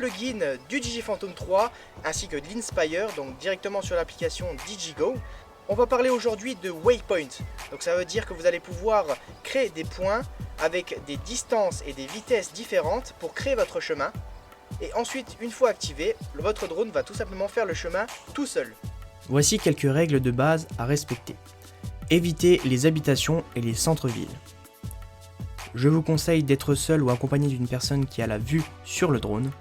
plugin du Digiphantom 3 ainsi que de l'Inspire, donc directement sur l'application DigiGo. On va parler aujourd'hui de Waypoint, donc ça veut dire que vous allez pouvoir créer des points avec des distances et des vitesses différentes pour créer votre chemin. Et ensuite, une fois activé, votre drone va tout simplement faire le chemin tout seul. Voici quelques règles de base à respecter. Évitez les habitations et les centres-villes. Je vous conseille d'être seul ou accompagné d'une personne qui a la vue sur le drone.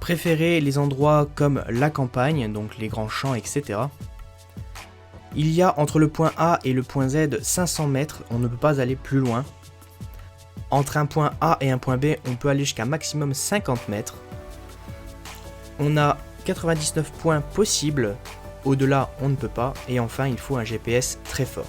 Préférez les endroits comme la campagne, donc les grands champs, etc. Il y a entre le point A et le point Z 500 mètres, on ne peut pas aller plus loin. Entre un point A et un point B, on peut aller jusqu'à maximum 50 mètres. On a 99 points possibles, au-delà on ne peut pas, et enfin il faut un GPS très fort.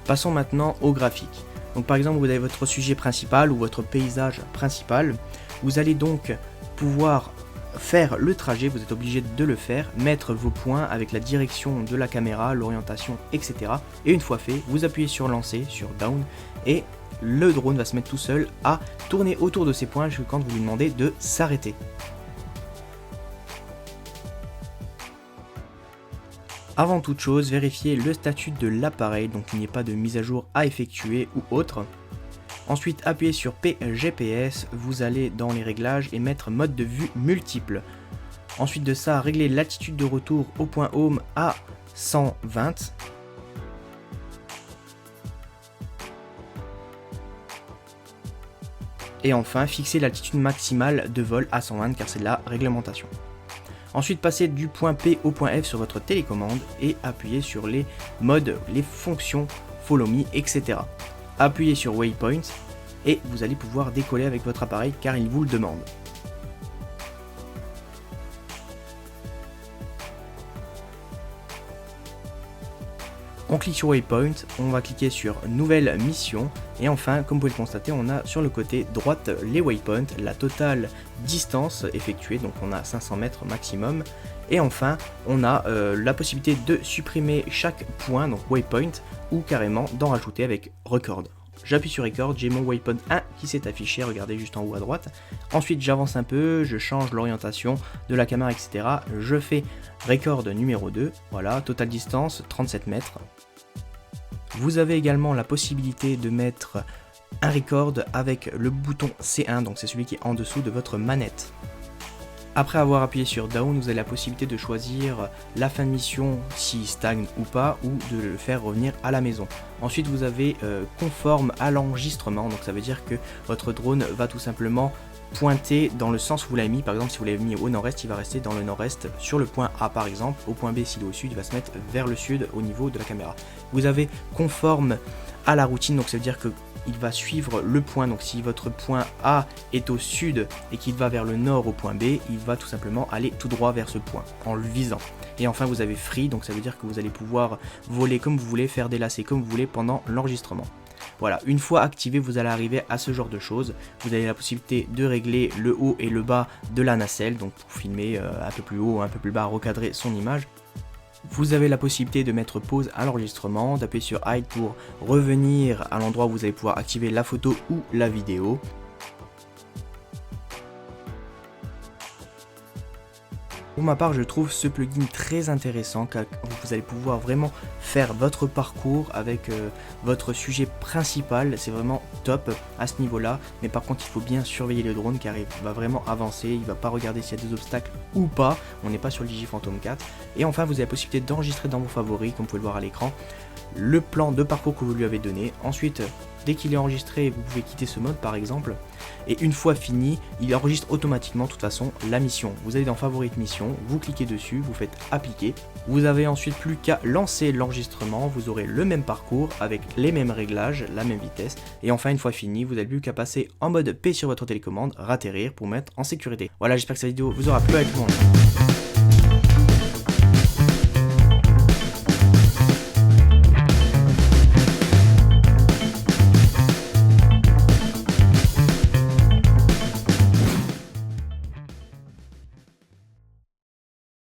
Passons maintenant au graphique. Donc par exemple vous avez votre sujet principal ou votre paysage principal, vous allez donc pouvoir faire le trajet, vous êtes obligé de le faire, mettre vos points avec la direction de la caméra, l'orientation, etc. Et une fois fait, vous appuyez sur lancer, sur down, et le drone va se mettre tout seul à tourner autour de ces points jusqu'à quand vous lui demandez de s'arrêter. Avant toute chose, vérifiez le statut de l'appareil, donc il n'y ait pas de mise à jour à effectuer ou autre. Ensuite, appuyez sur PGPS, vous allez dans les réglages et mettre mode de vue multiple. Ensuite de ça, réglez l'attitude de retour au point home à 120. Et enfin, fixez l'altitude maximale de vol à 120 car c'est la réglementation. Ensuite, passez du point P au point F sur votre télécommande et appuyez sur les modes, les fonctions, follow me, etc. Appuyez sur Waypoint et vous allez pouvoir décoller avec votre appareil car il vous le demande. On clique sur Waypoint, on va cliquer sur Nouvelle mission et enfin, comme vous pouvez le constater, on a sur le côté droite les waypoints, la totale distance effectuée, donc on a 500 mètres maximum. Et enfin, on a la possibilité de supprimer chaque point, donc waypoint, ou carrément d'en rajouter avec record. J'appuie sur record, j'ai mon waypoint 1 qui s'est affiché, regardez juste en haut à droite. Ensuite j'avance un peu, je change l'orientation de la caméra, etc. Je fais record numéro 2, voilà, totale distance 37 mètres. Vous avez également la possibilité de mettre un record avec le bouton C1, donc c'est celui qui est en dessous de votre manette. Après avoir appuyé sur down, vous avez la possibilité de choisir la fin de mission s'il stagne ou pas, ou de le faire revenir à la maison. Ensuite vous avez conforme à l'enregistrement, donc ça veut dire que votre drone va tout simplement pointer dans le sens où vous l'avez mis. Par exemple, si vous l'avez mis au nord-est, il va rester dans le nord-est sur le point A par exemple. Au point B, s'il est au sud, il va se mettre vers le sud au niveau de la caméra. Vous avez conforme à la routine, donc ça veut dire que il va suivre le point. Donc si votre point A est au sud et qu'il va vers le nord au point B, il va tout simplement aller tout droit vers ce point en le visant. Et enfin vous avez free, donc ça veut dire que vous allez pouvoir voler comme vous voulez, faire des lacets comme vous voulez pendant l'enregistrement. Voilà, une fois activé, vous allez arriver à ce genre de choses. Vous avez la possibilité de régler le haut et le bas de la nacelle, donc pour filmer un peu plus haut, un peu plus bas, recadrer son image. Vous avez la possibilité de mettre pause à l'enregistrement, d'appuyer sur hide pour revenir à l'endroit où vous allez pouvoir activer la photo ou la vidéo. Pour ma part, je trouve ce plugin très intéressant car vous allez pouvoir vraiment faire votre parcours avec votre sujet principal. C'est vraiment top à ce niveau-là. Mais par contre, il faut bien surveiller le drone car il va vraiment avancer. Il ne va pas regarder s'il y a des obstacles ou pas. On n'est pas sur le Digiphantom 4. Et enfin, vous avez la possibilité d'enregistrer dans vos favoris, comme vous pouvez le voir à l'écran, le plan de parcours que vous lui avez donné. Ensuite, dès qu'il est enregistré, vous pouvez quitter ce mode par exemple. Et une fois fini, il enregistre automatiquement de toute façon la mission. Vous allez dans Favorite mission, vous cliquez dessus, vous faites appliquer. Vous avez ensuite plus qu'à lancer l'enregistrement, vous aurez le même parcours avec les mêmes réglages, la même vitesse. Et enfin, une fois fini, vous n'avez plus qu'à passer en mode P sur votre télécommande, ratterrir pour mettre en sécurité. Voilà, j'espère que cette vidéo vous aura plu avec moi.